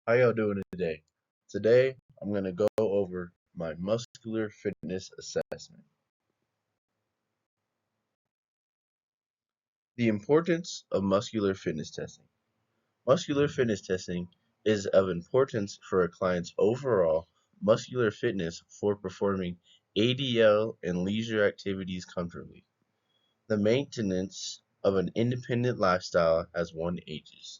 How y'all doing today? Today, I'm going to go over my muscular fitness assessment. The importance of muscular fitness testing. Muscular fitness testing is of importance for a client's overall muscular fitness for performing ADL and leisure activities comfortably. The maintenance of an independent lifestyle as one ages.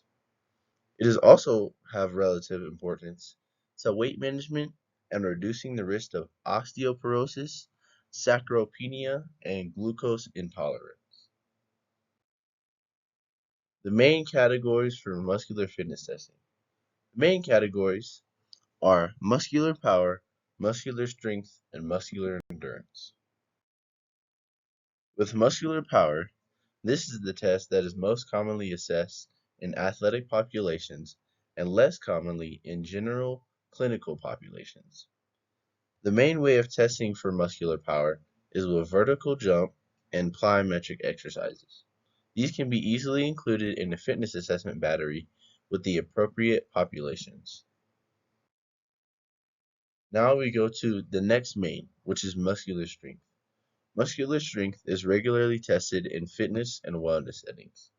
It is also have relative importance to weight management and reducing the risk of osteoporosis, sarcopenia, and glucose intolerance. The main categories for muscular fitness testing. The main categories are muscular power, muscular strength, and muscular endurance. With muscular power, this is the test that is most commonly assessed in athletic populations and less commonly in general clinical populations. The main way of testing for muscular power is with vertical jump and plyometric exercises. These can be easily included in a fitness assessment battery with the appropriate populations. Now we go to the next main, which is muscular strength. Muscular strength is regularly tested in fitness and wellness settings.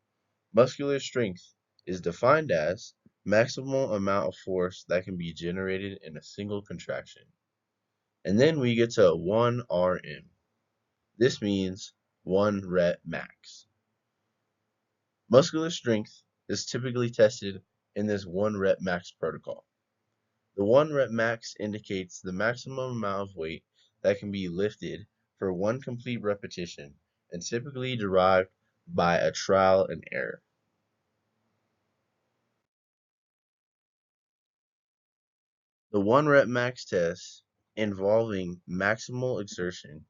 Muscular strength is defined as maximal amount of force that can be generated in a single contraction. And then we get to 1RM. This means 1 rep max. Muscular strength is typically tested in this 1 rep max protocol. The 1 rep max indicates the maximum amount of weight that can be lifted for one complete repetition and typically derived by a trial and error. The 1 rep max test involving maximal exertion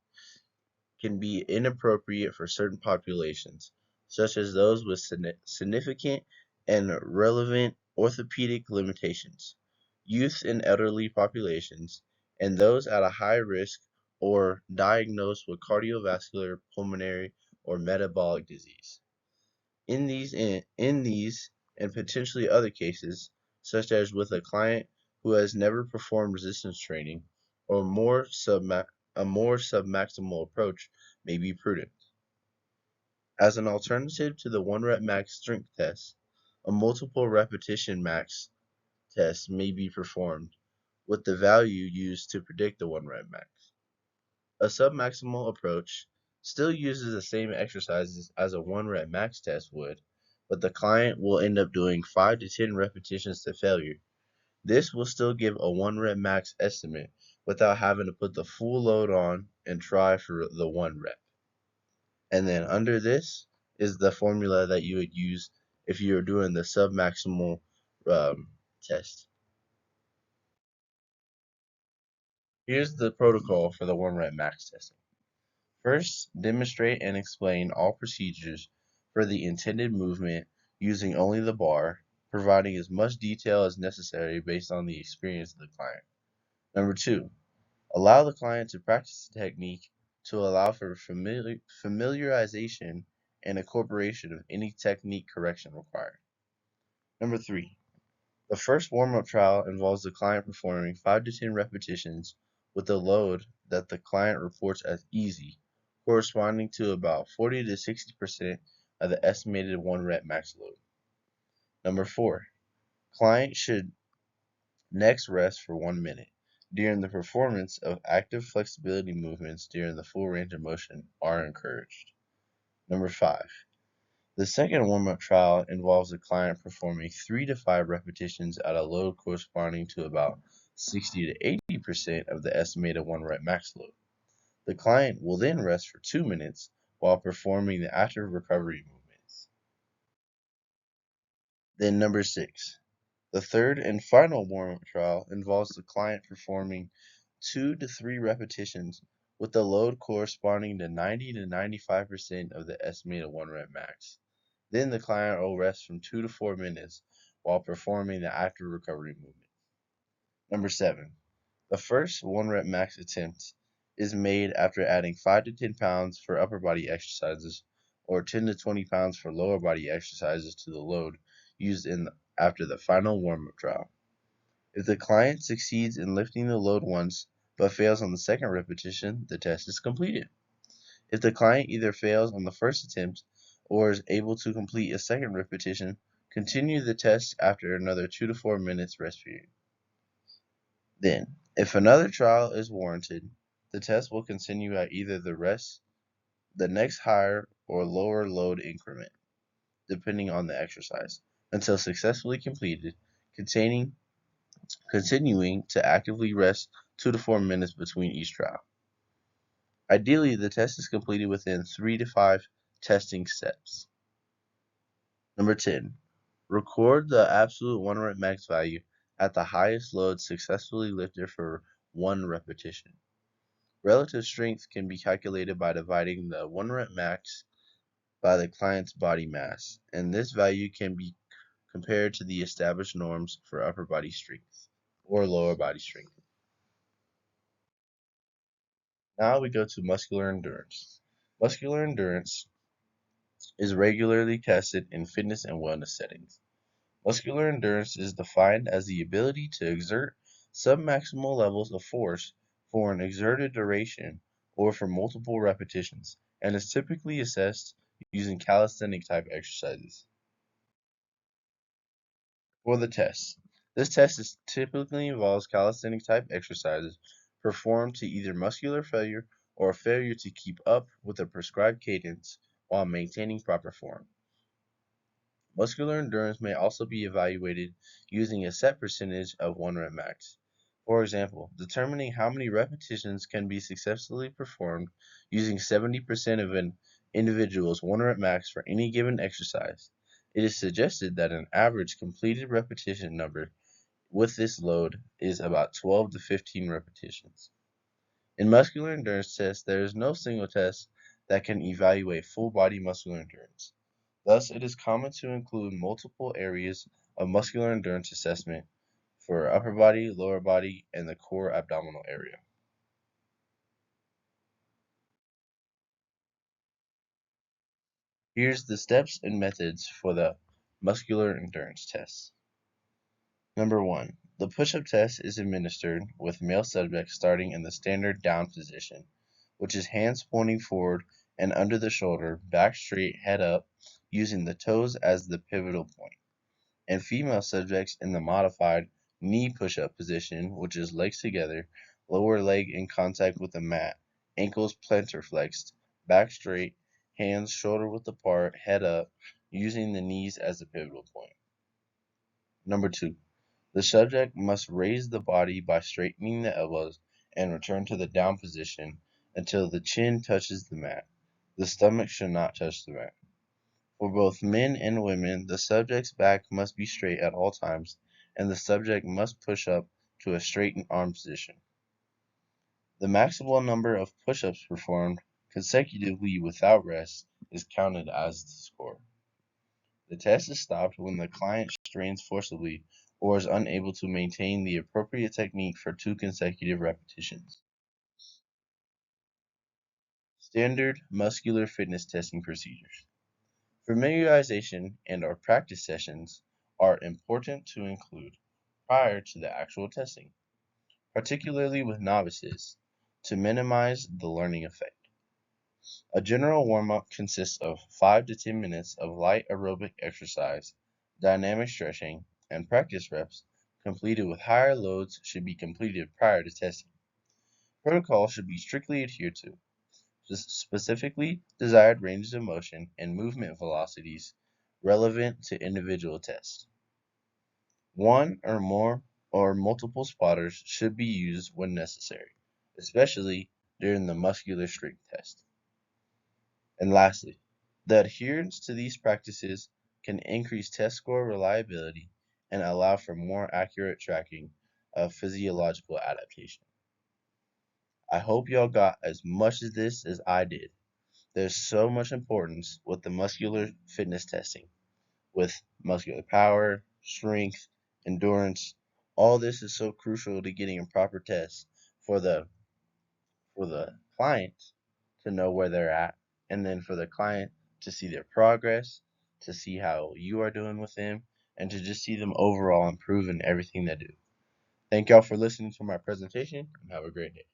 can be inappropriate for certain populations, such as those with significant and relevant orthopedic limitations, youth and elderly populations, and those at a high risk or diagnosed with cardiovascular, pulmonary, or metabolic disease. In these and potentially other cases, such as with a client who has never performed resistance training, or a more submaximal approach may be prudent. As an alternative to the 1 rep max strength test, a multiple repetition max test may be performed, with the value used to predict the 1 rep max. A submaximal approach still uses the same exercises as a 1 rep max test would, but the client will end up doing 5 to 10 repetitions to failure. This will still give a 1 rep max estimate without having to put the full load on and try for the 1 rep. And then under this is the formula that you would use if you're doing the submaximal test. Here's the protocol for the 1 rep max testing. First, demonstrate and explain all procedures for the intended movement using only the bar, providing as much detail as necessary based on the experience of the client. Number 2, allow the client to practice the technique to allow for familiarization and incorporation of any technique correction required. Number 3, the first warm-up trial involves the client performing 5 to 10 repetitions with a load that the client reports as easy, corresponding to about 40 to 60% of the estimated 1 rep max load. Number 4, client should next rest for 1 minute. During the performance of active flexibility movements during the full range of motion are encouraged. Number 5, the second warm-up trial involves the client performing 3 to 5 repetitions at a load corresponding to about 60 to 80% of the estimated 1 rep max load. The client will then rest for 2 minutes while performing the active recovery movements. Then number 6, the third and final warm-up trial involves the client performing 2 to 3 repetitions with the load corresponding to 90 to 95% of the estimated 1 rep max. Then the client will rest from 2 to 4 minutes while performing the active recovery movement. Number 7, the first 1 rep max attempt is made after adding 5 to 10 pounds for upper body exercises or 10 to 20 pounds for lower body exercises to the load used after the final warm-up trial. If the client succeeds in lifting the load once but fails on the second repetition, the test is completed. If the client either fails on the first attempt or is able to complete a second repetition, continue the test after another 2 to 4 minutes rest period. Then, if another trial is warranted, the test will continue at either the next higher or lower load increment, depending on the exercise, until successfully completed, containing continuing to actively rest 2 to 4 minutes between each trial. Ideally, the test is completed within 3 to 5 testing steps. Number 10. Record the absolute 1 rep max value at the highest load successfully lifted for 1 repetition. Relative strength can be calculated by dividing the 1 rep max by the client's body mass, and this value can be compared to the established norms for upper body strength or lower body strength. Now we go to muscular endurance. Muscular endurance is regularly tested in fitness and wellness settings. Muscular endurance is defined as the ability to exert submaximal levels of force for an exerted duration or for multiple repetitions, and is typically assessed using calisthenic type exercises. For the test, this test typically involves calisthenic type exercises performed to either muscular failure or a failure to keep up with a prescribed cadence while maintaining proper form. Muscular endurance may also be evaluated using a set percentage of 1 rep max. For example, determining how many repetitions can be successfully performed using 70% of an individual's 1 rep max for any given exercise. It is suggested that an average completed repetition number with this load is about 12 to 15 repetitions. In muscular endurance tests, there is no single test that can evaluate full body muscular endurance. Thus, it is common to include multiple areas of muscular endurance assessment for upper body, lower body, and the core abdominal area. Here's the steps and methods for the muscular endurance test. Number 1. The push-up test is administered with male subjects starting in the standard down position, which is hands pointing forward and under the shoulder, back straight, head up, using the toes as the pivotal point, and female subjects in the modified knee push-up position, which is legs together, lower leg in contact with the mat, ankles plantar flexed, back straight, hands shoulder width apart, head up, using the knees as the pivotal point. Number 2. The subject must raise the body by straightening the elbows and return to the down position until the chin touches the mat. The stomach should not touch the mat. For both men and women, the subject's back must be straight at all times, and the subject must push up to a straightened arm position. The maximal number of push-ups performed consecutively without rest is counted as the score. The test is stopped when the client strains forcibly or is unable to maintain the appropriate technique for 2 consecutive repetitions. Standard muscular fitness testing procedures. Familiarization and/or practice sessions are important to include prior to the actual testing, particularly with novices, to minimize the learning effect. A general warm-up consists of 5 to 10 minutes of light aerobic exercise, dynamic stretching, and practice reps completed with higher loads should be completed prior to testing. Protocol should be strictly adhered to, specifically desired ranges of motion and movement velocities relevant to individual tests. One or more or multiple spotters should be used when necessary, especially during the muscular strength test. And lastly, the adherence to these practices can increase test score reliability and allow for more accurate tracking of physiological adaptation. I hope y'all got as much of this as I did. There's so much importance with the muscular fitness testing, with muscular power, strength, endurance. All this is so crucial to getting a proper test for the client to know where they're at, and then for the client to see their progress, to see how you are doing with them, and to just see them overall improve in everything they do. Thank y'all for listening to my presentation and have a great day.